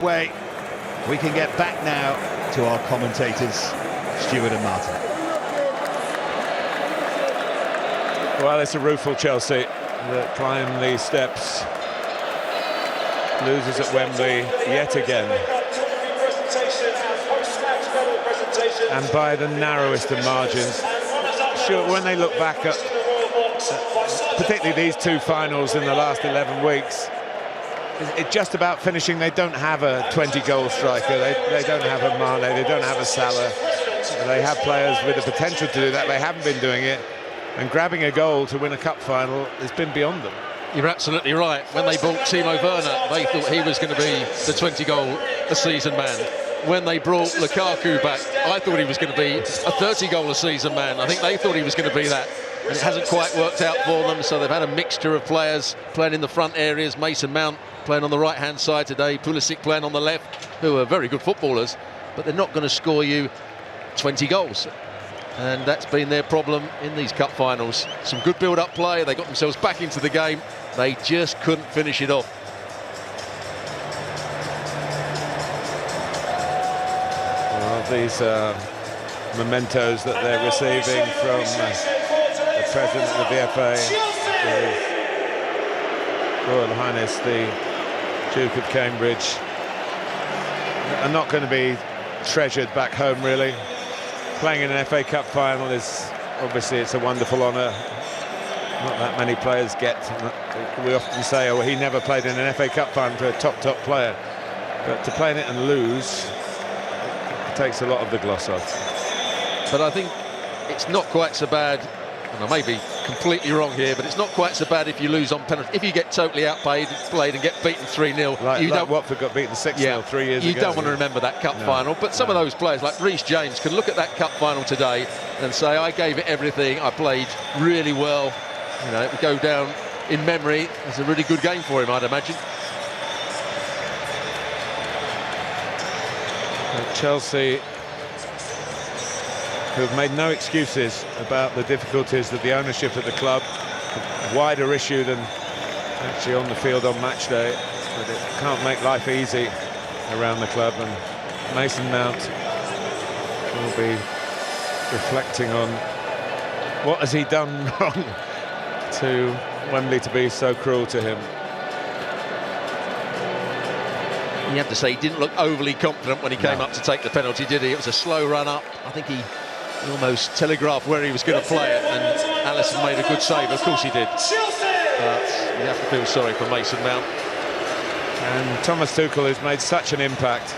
Way, we can get back now to our commentators, Stuart and Martin. Well, it's a rueful Chelsea that climb these steps. Loses at Wembley yet again. And by the narrowest of margins. Sure, when they look back at particularly these two finals in the last 11 weeks, it's just about finishing. They don't have a 20-goal striker. They don't have a Mane. They don't have a Salah. They have players with the potential to do that. They haven't been doing it. And grabbing a goal to win a cup final has been beyond them. You're absolutely right. When they bought Timo Werner, they thought he was going to be the 20-goal-a-season man. When they brought Lukaku back, I thought he was going to be a 30-goal-a-season man. I think they thought he was going to be that. And it hasn't quite worked out for them, so they've had a mixture of players playing in the front areas. Mason Mount playing on the right-hand side today, Pulisic playing on the left, who are very good footballers, but they're not going to score you 20 goals. And that's been their problem in these cup finals. Some good build-up play, they got themselves back into the game, they just couldn't finish it off. Well, these mementos that they're receiving from the President of the VFA, His Royal Highness the Duke of Cambridge, are not going to be treasured back home, really. Playing in an FA Cup final is obviously, it's a wonderful honour. Not that many players get. We often say, oh, he never played in an FA Cup final to a top player. But to play in it and lose, it takes a lot of the gloss off. But I think it's not quite so bad, and I may be completely wrong here, but it's not quite so bad if you lose on penalty. If you get totally outplayed and get beaten 3-0, like Watford got beaten 6-0 3 years ago. You don't want to remember that cup final. But some of those players, like Reece James, can look at that cup final today and say, I gave it everything, I played really well. You know, it would go down in memory as a really good game for him, I'd imagine. Chelsea, who have made no excuses about the difficulties that the ownership of the club, a wider issue than actually on the field on match day, but it can't make life easy around the club, and Mason Mount will be reflecting on what has he done wrong to Wembley to be so cruel to him. You have to say, he didn't look overly confident when he came up to take the penalty, did he? It was a slow run up. I think he almost telegraphed where he was going to play it, and Alisson made a good save. Of course he did. But you have to feel sorry for Mason Mount. And Thomas Tuchel has made such an impact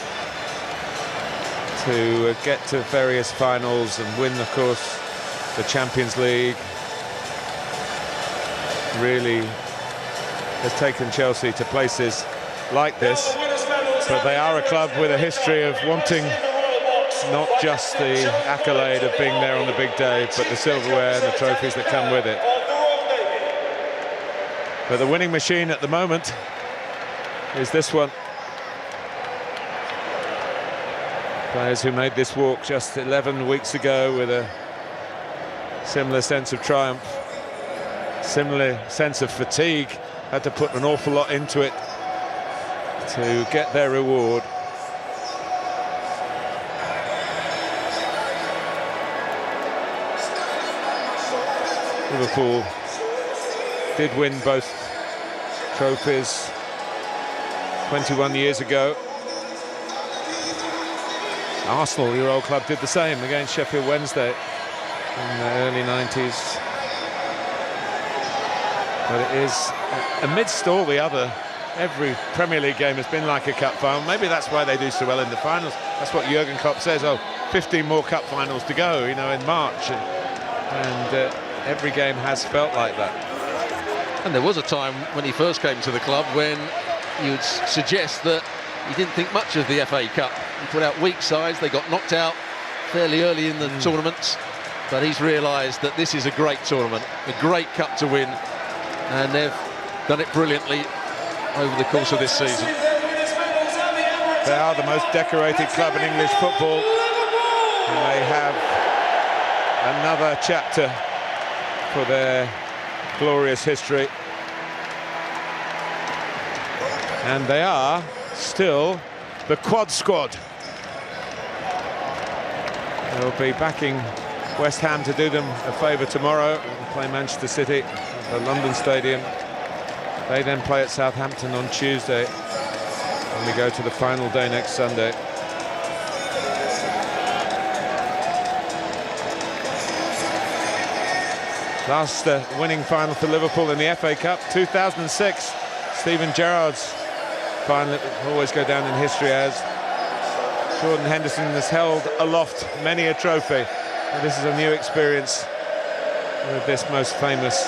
to get to various finals and win, of course, the Champions League. Really has taken Chelsea to places like this. But they are a club with a history of wanting not just the accolade of being there on the big day, but the silverware and the trophies that come with it. But the winning machine at the moment is this one. Players who made this walk just 11 weeks ago with a similar sense of triumph, similar sense of fatigue, had to put an awful lot into it to get their reward. Liverpool did win both trophies 21 years ago. Arsenal, your old club, did the same against Sheffield Wednesday in the early 90s. But it is, amidst all the other, every Premier League game has been like a cup final. Maybe that's why they do so well in the finals. That's what Jurgen Klopp says, oh, 15 more cup finals to go, you know, in March. And every game has felt like that. And there was a time when he first came to the club when you'd suggest that he didn't think much of the FA Cup. He put out weak sides, they got knocked out fairly early in the tournaments, but he's realised that this is a great tournament, a great cup to win, and they've done it brilliantly over the course of this season. They are the most decorated club in English football, and they have another chapter for their glorious history. And they are still the quad squad. They'll be backing West Ham to do them a favour tomorrow and play Manchester City at the London Stadium. They then play at Southampton on Tuesday, and we go to the final day next Sunday. Last winning final for Liverpool in the FA Cup, 2006. Steven Gerrard's final will always go down in history as. Jordan Henderson has held aloft many a trophy. And this is a new experience with this most famous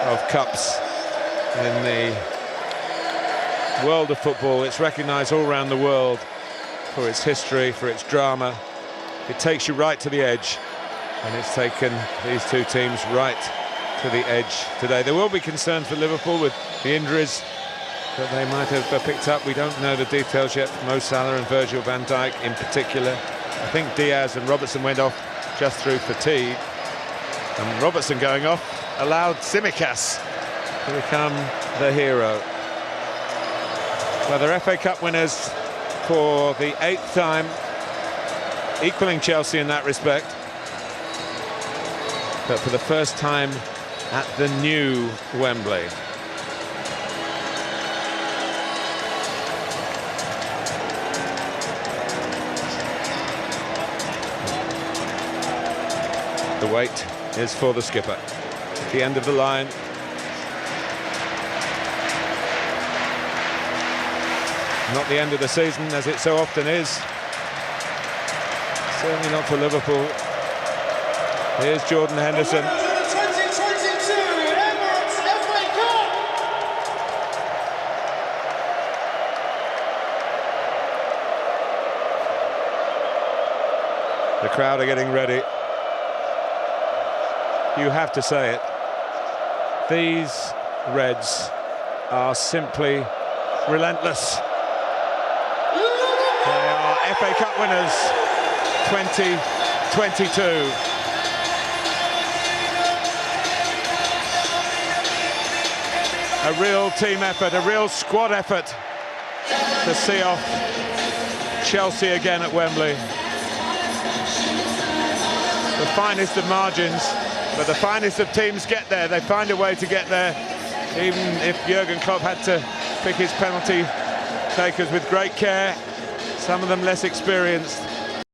of cups in the world of football. It's recognised all around the world for its history, for its drama. It takes you right to the edge, and it's taken these two teams right to the edge today. There will be concerns for Liverpool with the injuries that they might have picked up. We don't know the details yet. Mo Salah and Virgil van Dijk in particular. I think Diaz and Robertson went off just through fatigue, and Robertson going off allowed Tsimikas to become the hero. Well, they're FA Cup winners for the 8th time, equaling Chelsea in that respect, but for the first time at the new Wembley. The wait is for the skipper. At the end of the line. Not the end of the season, as it so often is. Certainly not for Liverpool. Here's Jordan Henderson. The crowd are getting ready. You have to say it. These Reds are simply relentless. They are FA Cup winners 2022. A real team effort, a real squad effort to see off Chelsea again at Wembley. The finest of margins, but the finest of teams get there. They find a way to get there, even if Jurgen Klopp had to pick his penalty takers with great care, some of them less experienced.